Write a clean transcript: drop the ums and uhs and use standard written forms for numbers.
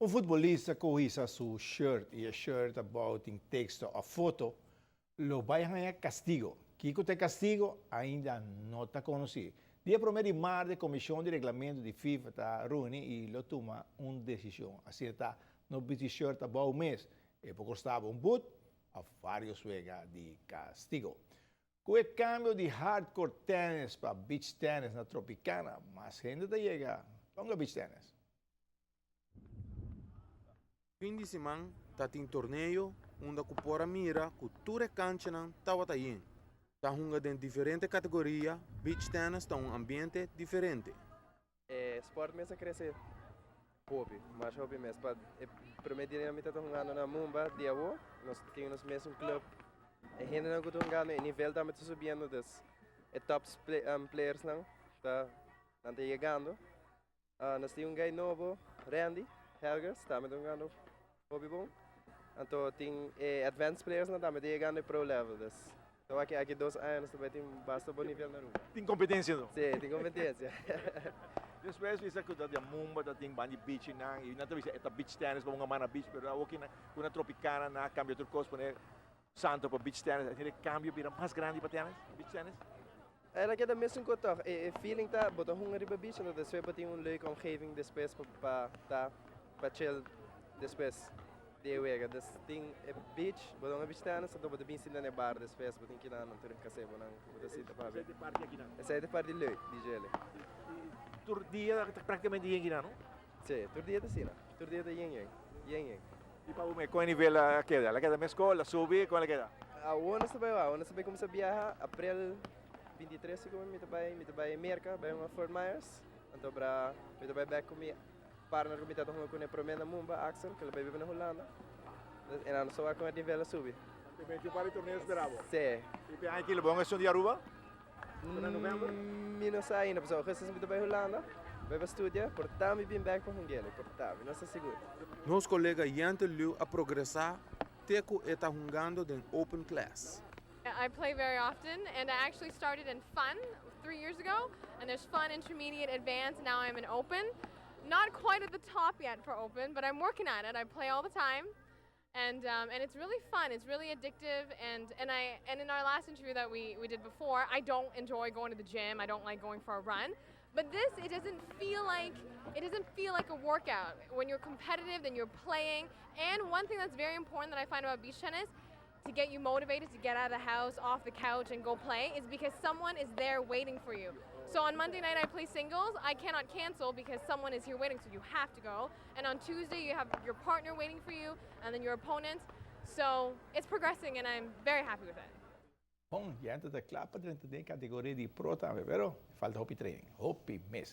Um futebolista corrija su shirt y el shirt about in texto a foto, lo vayan a castigo. Kiko te castigo ainda não está conhecido. Dia 1 de março, a Comissão de Regulamento de FIFA está reúne e lo toma uma decisão. Assim está no busy shirt about um mês. E por costava boot a vários juegos de castigo. Com o cambio de hardcore tennis para beach tennis na Tropicana, mais gente está chega para beach tennis. Fim de semana, tá tem torneio, onde a pora mira, que tudo é cancha não tá watayin. Tá hunga de diferente categoria, beach tennis tá um ambiente diferente. Sport mesmo cresce hobby, mas hobby mesmo. Para primeiro dia nós estamos jogando na Mumba, dia o, nós temos mesmo clube. E gente não está jogando, o nível está subindo, das top players não tá chegando. Nós temos guy novo, Randy Helgers, está jogando hobby bom. Então tem advanced players não tá chegando pro level. Então aqui 2 anos também tem bastante bom nível na rua. Tem competência, não? Sim, tem competência. Depois bisa ko da Mumba da ting bani beach na e na tabi eta beach tennis pa mga mana beach pero okay na kuna tropicana na cambio turcos pone santo para beach tennis ele cambio vira mais grande para tennis beach tennis. Era que da mesmo que toch feeling tá botar hungar riba beach no depois para ter leuke omgeving depois para chill depois de wega das ting beach botar uma beach tennis então botar bem sim na bar depois botar que na não ter casebo não botar sita para ver. Essa é de parte de leuke de gele. Tur dia praticamente yang gina, no? Sim, tur dia da sina. Tur dia da yang. E para o me qual nível a queda? La queda me escola, sube, qual la queda? Ona sabe como se viaja, april 23 segundo me vai merca, vai uma Fort Myers. Então para me vai back com minha partner que me tá tomando com a primeira Mumba, Axel, que ele vai viver na Holanda. E não só com a nível a subir. Tem vários torneios esperado. Sim. E tem aqui o bom é de Aruba? Não sei ainda, pessoal. Recém me vai Holanda, vai estudar, portar me bem back para Hungria, portar, não sei seguro. Nos colegas Yante Liu a progressar, teco está jogando em open class. I play very often, and I actually started in fun 3 years ago, and there's fun, intermediate, advanced, and now I'm in open. Not quite at the top yet for open, but I'm working at it. I play all the time, and it's really fun. It's really addictive, and in our last interview that we did before, I don't enjoy going to the gym. I don't like going for a run. But this, it doesn't feel like a workout. When you're competitive, then you're playing. And one thing that's very important that I find about beach tennis, to get you motivated to get out of the house, off the couch, and go play, is because someone is there waiting for you. So on Monday night I play singles. I cannot cancel because someone is here waiting, so you have to go. And on Tuesday you have your partner waiting for you, and then your opponent. So it's progressing, and I'm very happy with it. Bom, ya antes de clapa, 30 de categoria de pro também, pero falta hopi training, hopi mes.